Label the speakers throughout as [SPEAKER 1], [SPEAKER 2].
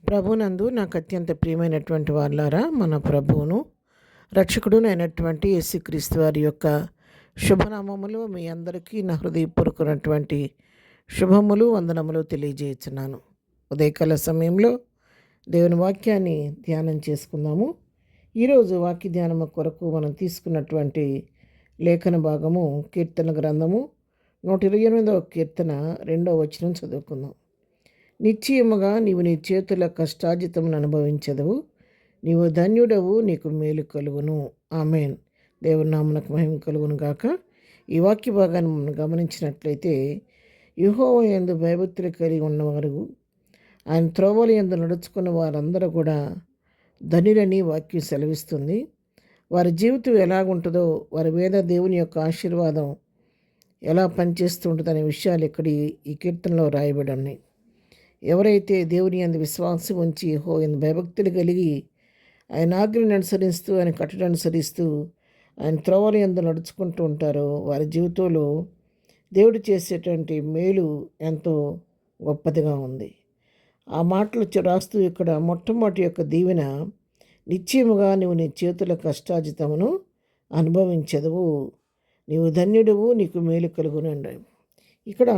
[SPEAKER 1] ప్రభునందు నాకు అత్యంత ప్రియమైనటువంటి వాళ్ళారా, మన ప్రభువును రక్షకుడును అయినటువంటి యేసుక్రీస్తు వారి యొక్క శుభనామములు మీ అందరికీ నా హృదయపూర్వకమైనటువంటి శుభములు వందనములు తెలియజేస్తున్నాను. ఉదయకాల సమయంలో దేవుని వాక్యాన్ని ధ్యానం చేసుకుందాము. ఈరోజు వాక్య ధ్యానము కొరకు మనం తీసుకున్నటువంటి లేఖన భాగము కీర్తన గ్రంథము 128వ కీర్తన 2వ వచనం చదువుకుందాం. నిశ్చయముగా నీవు నీ చేతుల కష్టార్జితమును అనుభవించదవు, నీవు ధన్యుడవు, నీకు మేలు కలుగును. ఆమేన్. దేవుని నామమునకు మహిమ కలుగును గాక. ఈ వాక్య భాగాన్ని మనం గమనించినట్లయితే, యెహోవా యందు భయభక్తులు కలిగి ఉన్నవారు, ఆయన త్రోవల యందు నడుచుకున్న వారందరూ కూడా ధన్యులని వాక్యం సెలవిస్తుంది. వారి జీవితం ఎలాగుంటుందో, వారి మీద దేవుని యొక్క ఆశీర్వాదం ఎలా పనిచేస్తూ ఉంటుందనే విషయాలు ఇక్కడ ఈ కీర్తనలో రాయబడి ఉన్నాయి. ఎవరైతే దేవుని యందు విశ్వాసం ఉంచి యెహోవా భయభక్తులు కలిగి ఆయన ఆజ్ఞలను అనుసరిస్తూ, ఆయన కట్టడను అనుసరిస్తూ, ఆయన త్రోవల యందు నడుచుకుంటూ ఉంటారో వారి జీవితంలో దేవుడు చేసేటువంటి మేలు ఎంతో గొప్పదిగా ఉంది. ఆ మాటలు రాస్తూ ఇక్కడ మొట్టమొదటి యొక్క దీవెన, నిశ్చయముగా నీవు నీ చేతుల కష్టార్జితమును అనుభవించదువు, నీవు ధన్యుడువు, నీకు మేలు కలుగునండి. ఇక్కడ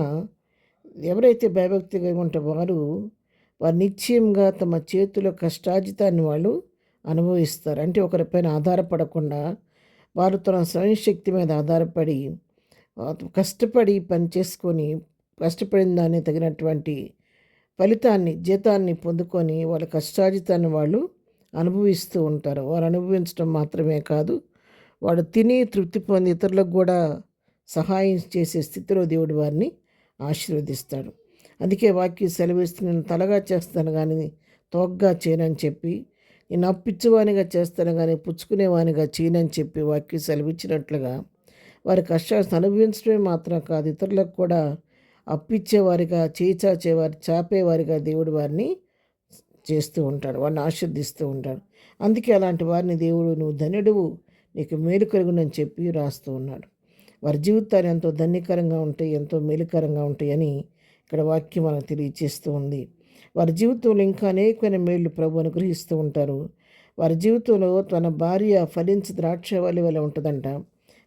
[SPEAKER 1] ఎవరైతే భయభక్తిగా ఉంటారో వారు నిశ్చయంగా తమ చేతుల కష్టార్జితాన్ని వాళ్ళు అనుభవిస్తారు. అంటే ఒకరిపైన ఆధారపడకుండా వారు తన స్వయం శక్తి మీద ఆధారపడి కష్టపడి పని చేసుకొని కష్టపడిన దాన్ని తగినటువంటి ఫలితాన్ని జీతాన్ని పొందుకొని వాళ్ళ కష్టార్జితాన్ని వాళ్ళు అనుభవిస్తూ ఉంటారు. వారు అనుభవించడం మాత్రమే కాదు, వాడు తిని తృప్తి పొంది ఇతరులకు కూడా సహాయం చేసే స్థితిలో దేవుడు వారిని ఆశీర్వదిస్తాడు. అందుకే వాక్యం సెలవిస్తూ, నేను తలగా చేస్తాను కానీ తోగ్గా చేయనని చెప్పి, నేను అప్పిచ్చువానిగా చేస్తాను కానీ పుచ్చుకునేవానిగా చేయనని చెప్పి వాక్యం సెలవిచ్చినట్లుగా వారి కష్టాలను అనుభవించడమే మాత్రం కాదు, ఇతరులకు కూడా అప్పిచ్చేవారిగా, చేచాచేవారి చాపేవారిగా దేవుడు వారిని చేస్తూ ఉంటాడు, వారిని ఆశీర్దిస్తూ ఉంటాడు. అందుకే అలాంటి వారిని దేవుడు నువ్వు ధన్యుడువు, నీకు మేలు కలుగునని చెప్పి రాస్తూ ఉన్నాడు. వారి జీవితాలు ఎంతో ధన్యకరంగా ఉంటాయి, ఎంతో మేలుకరంగా ఉంటాయని ఇక్కడ వాక్యం మనకు తెలియజేస్తూ ఉంది. వారి జీవితంలో ఇంకా అనేకమైన మేళ్ళు ప్రభు అనుగ్రహిస్తూ ఉంటారు. వారి జీవితంలో తన భార్య ఫలించి ద్రాక్షవల్లి వలె ఉంటుందంట.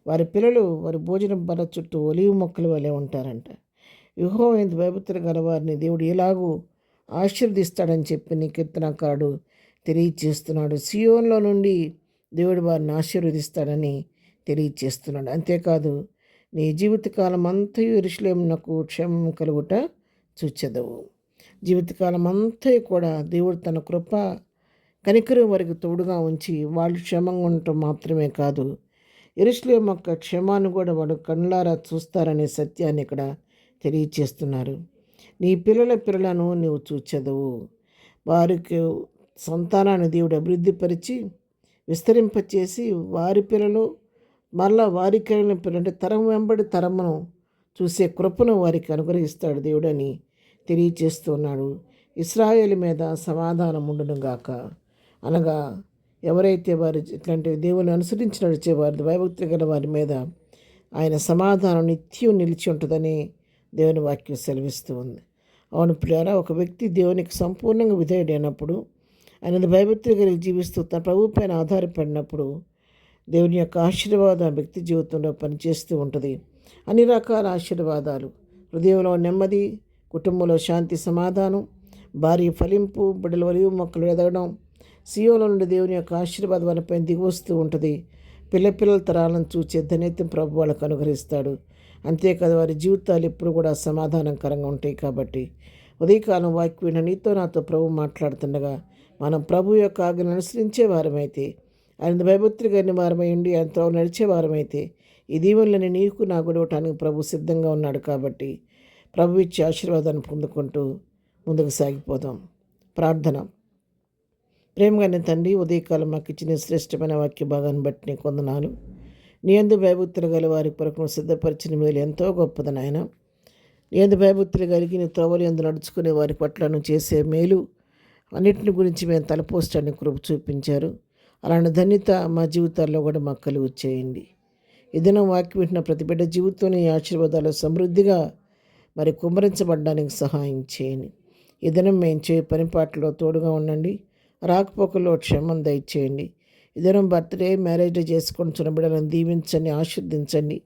[SPEAKER 1] వారి పిల్లలు వారి భోజనం బల చుట్టూ ఒలివ మొక్కల వలె ఉంటారంట. యెహోవా యందు భయభక్తులు గల వారిని దేవుడు ఎలాగూ ఆశీర్దిస్తాడని చెప్పి కీర్తనకారుడు తెలియజేస్తున్నాడు. సియోన్లో నుండి దేవుడు వారిని ఆశీర్వదిస్తాడని తెలియజేస్తున్నాడు. అంతేకాదు, నీ జీవితకాలం అంతయు యెరూషలేమునకు క్షేమం కలుగుట చూచెదవు. జీవితకాలం అంతయు కూడా దేవుడు తన కృప కనికరం వారికి తోడుగా ఉంచి వాళ్ళు క్షేమంగా ఉండటం మాత్రమే కాదు, యెరూషలేము యొక్క క్షేమాన్ని కూడా వాడు కళ్ళారా చూస్తారనే సత్యాన్ని ఇక్కడ తెలియజేస్తున్నారు. నీ పిల్లలను నీవు చూచెదవు. వారికి సంతానాన్ని దేవుడు అభివృద్ధిపరిచి విస్తరింపచేసి వారి పిల్లలు మళ్ళా వారి పిల్లలు అంటే తరం వెంబడి తరమును చూసే కృపను వారికి అనుగ్రహిస్తాడు దేవుడని తెలియచేస్తున్నాడు. ఇశ్రాయేలు మీద సమాధానం ఉండును గాక. అనగా ఎవరైతే వారు ఇట్లాంటి దేవుని అనుసరించి నడిచేవారు భయభక్తి గల వారి మీద ఆయన సమాధానం నిత్యం నిలిచి ఉంటుందని దేవుని వాక్యం సెలవిస్తూ ఉంది. అవును ప్రియారా, ఒక వ్యక్తి దేవునికి సంపూర్ణంగా విధేయుడైనప్పుడు, ఆయన భయభక్తులు కలిగి జీవిస్తూ తన ప్రభు పైన ఆధారపడినప్పుడు దేవుని యొక్క ఆశీర్వాదం ఆ వ్యక్తి జీవితంలో పనిచేస్తూ ఉంటుంది. అన్ని రకాల ఆశీర్వాదాలు, హృదయంలో నెమ్మది, కుటుంబంలో శాంతి సమాధానం, భార్య ఫలింపు, బిడ్డల ఒలివ మొక్కలు ఎదగడం, సియోలో నుండి దేవుని యొక్క ఆశీర్వాదం వాళ్ళపైన దిగివస్తూ ఉంటుంది. పిల్లల తరాలను చూచే ధన్యత్వం ప్రభు వాళ్ళకు అనుగ్రహిస్తాడు. అంతేకాదు, వారి జీవితాలు ఎప్పుడు కూడా సమాధానకరంగా ఉంటాయి. కాబట్టి ఉదయకాలం వాక్యం నీతో నాతో ప్రభు మాట్లాడుతుండగా మనం ప్రభు యొక్క ఆజ్ఞలను అనుసరించే వారమైతే, ఆయన భయభక్తులు కలిగిన వారమై ఉండి ఆయనతో నడిచే వారమైతే ఈ దీవెనలని నీకు నా గొడవటానికి ప్రభు సిద్ధంగా ఉన్నాడు. కాబట్టి ప్రభు ఇచ్చే ఆశీర్వాదాన్ని పొందుకుంటూ ముందుకు సాగిపోదాం. ప్రార్థన. ప్రేమగానే తండ్రి, ఉదయకాలం మాకు ఇచ్చిన శ్రేష్టమైన వాక్య భాగాన్ని బట్టి నీకు వందనాలు. నీ యందు భయభక్తులు గల వారి కొరకు సిద్ధపరిచిన మేలు ఎంతో గొప్పది నాయన. నీ యందు భయభక్తులు కలిగి నీ త్రోవల యందు నడుచుకునే వారి పట్ల నువ్వు చేసే మేలు అన్నిటిని గురించి మేము తలపోస్టాన్ని కృప చూపించారు. అలాంటి ధన్యత మా జీవితాల్లో కూడా మాకు కలుగు చేయండి. ఈ దినం వాక్యం వింటున్న ప్రతి బిడ్డ జీవితంలో ఈ ఆశీర్వాదాలు సమృద్ధిగా మరి కుమ్మరించబడడానికి సహాయం చేయండి. ఈ దినం మేము చేయ పనిపాట్లో తోడుగా ఉండండి. రాకపోకల్లో క్షేమం దయచేయండి. ఈ దినం బర్త్డే మ్యారేజ్ చేసుకొని బిడ్డలను దీవించండి, ఆశీర్దించండి.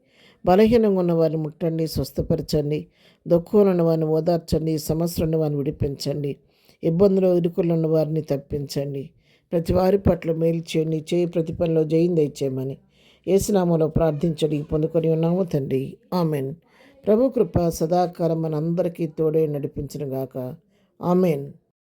[SPEAKER 1] బలహీనంగా ఉన్న వారిని ముట్టండి, స్వస్థపరచండి. దుఃఖంలో ఉన్న వారిని ఓదార్చండి, సమస్యలు ఉన్న వారిని విడిపించండి. ఇబ్బందులు ఇరుకులు ఉన్న వారిని తప్పించండి. ప్రతి వారి పట్ల మేలు చేయండి. చేయి ప్రతి పనిలో జయం దయచేయమని యేసునామములో ప్రార్థించడి పొందుకొని ఉన్నాము తండ్రి. ఆమెన్. ప్రభు కృప సదాకాలం మనందరికీ తోడే నడిపించును గాక. ఆమెన్.